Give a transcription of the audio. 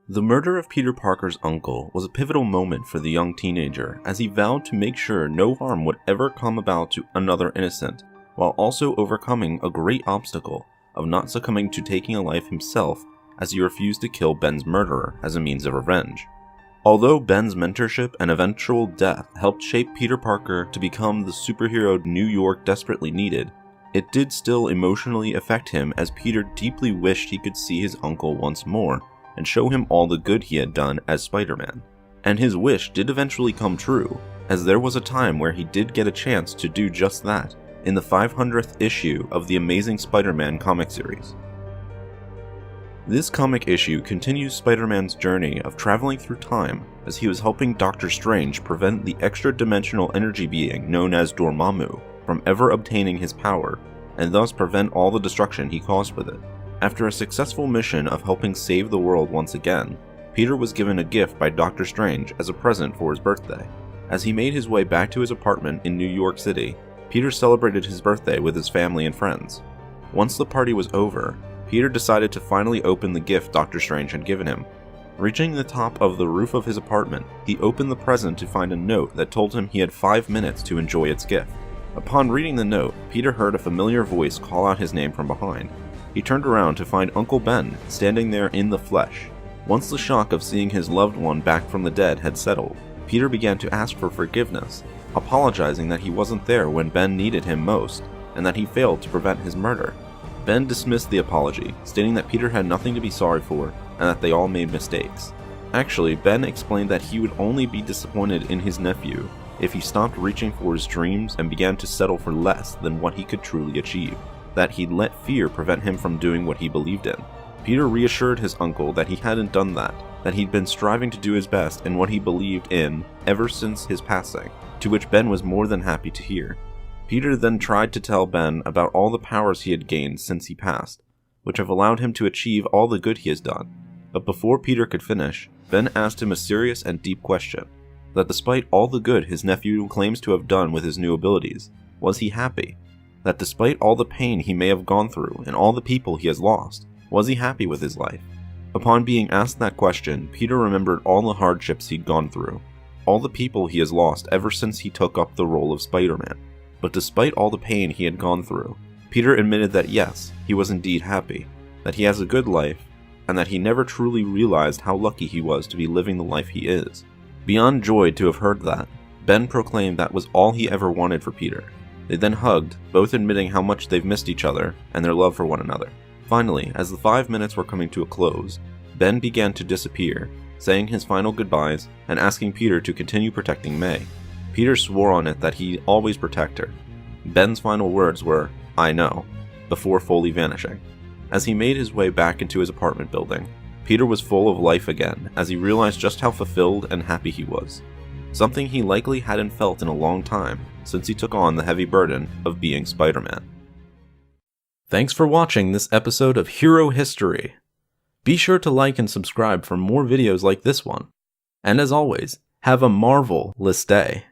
The murder of Peter Parker's uncle was a pivotal moment for the young teenager, as he vowed to make sure no harm would ever come about to another innocent, while also overcoming a great obstacle of not succumbing to taking a life himself, as he refused to kill Ben's murderer as a means of revenge. Although Ben's mentorship and eventual death helped shape Peter Parker to become the superhero New York desperately needed, it did still emotionally affect him, as Peter deeply wished he could see his uncle once more and show him all the good he had done as Spider-Man. And his wish did eventually come true, as there was a time where he did get a chance to do just that in the 500th issue of the Amazing Spider-Man comic series. This comic issue continues Spider-Man's journey of traveling through time, as he was helping Doctor Strange prevent the extra-dimensional energy being known as Dormammu from ever obtaining his power, and thus prevent all the destruction he caused with it. After a successful mission of helping save the world once again, Peter was given a gift by Doctor Strange as a present for his birthday. As he made his way back to his apartment in New York City, Peter celebrated his birthday with his family and friends. Once the party was over, Peter decided to finally open the gift Doctor Strange had given him. Reaching the top of the roof of his apartment, he opened the present to find a note that told him he had 5 minutes to enjoy its gift. Upon reading the note, Peter heard a familiar voice call out his name from behind. He turned around to find Uncle Ben standing there in the flesh. Once the shock of seeing his loved one back from the dead had settled, Peter began to ask for forgiveness, apologizing that he wasn't there when Ben needed him most, and that he failed to prevent his murder. Ben dismissed the apology, stating that Peter had nothing to be sorry for, and that they all made mistakes. Actually, Ben explained that he would only be disappointed in his nephew if he stopped reaching for his dreams and began to settle for less than what he could truly achieve. That he'd let fear prevent him from doing what he believed in. Peter reassured his uncle that he hadn't done that he'd been striving to do his best in what he believed in ever since his passing, to which Ben was more than happy to hear. Peter then tried to tell Ben about all the powers he had gained since he passed, which have allowed him to achieve all the good he has done. But before Peter could finish, Ben asked him a serious and deep question, that despite all the good his nephew claims to have done with his new abilities, was he happy? That despite all the pain he may have gone through and all the people he has lost, was he happy with his life? Upon being asked that question, Peter remembered all the hardships he'd gone through, all the people he has lost ever since he took up the role of Spider-Man. But despite all the pain he had gone through, Peter admitted that yes, he was indeed happy, that he has a good life, and that he never truly realized how lucky he was to be living the life he is. Beyond joy to have heard that, Ben proclaimed that was all he ever wanted for Peter. They then hugged, both admitting how much they've missed each other and their love for one another. Finally, as the 5 minutes were coming to a close, Ben began to disappear, saying his final goodbyes and asking Peter to continue protecting May. Peter swore on it that he'd always protect her. Ben's final words were, "I know," before fully vanishing. As he made his way back into his apartment building, Peter was full of life again as he realized just how fulfilled and happy he was. Something he likely hadn't felt in a long time since he took on the heavy burden of being Spider-Man. Thanks for watching this episode of Hero History. Be sure to like and subscribe for more videos like this one. And as always, have a marvelous day.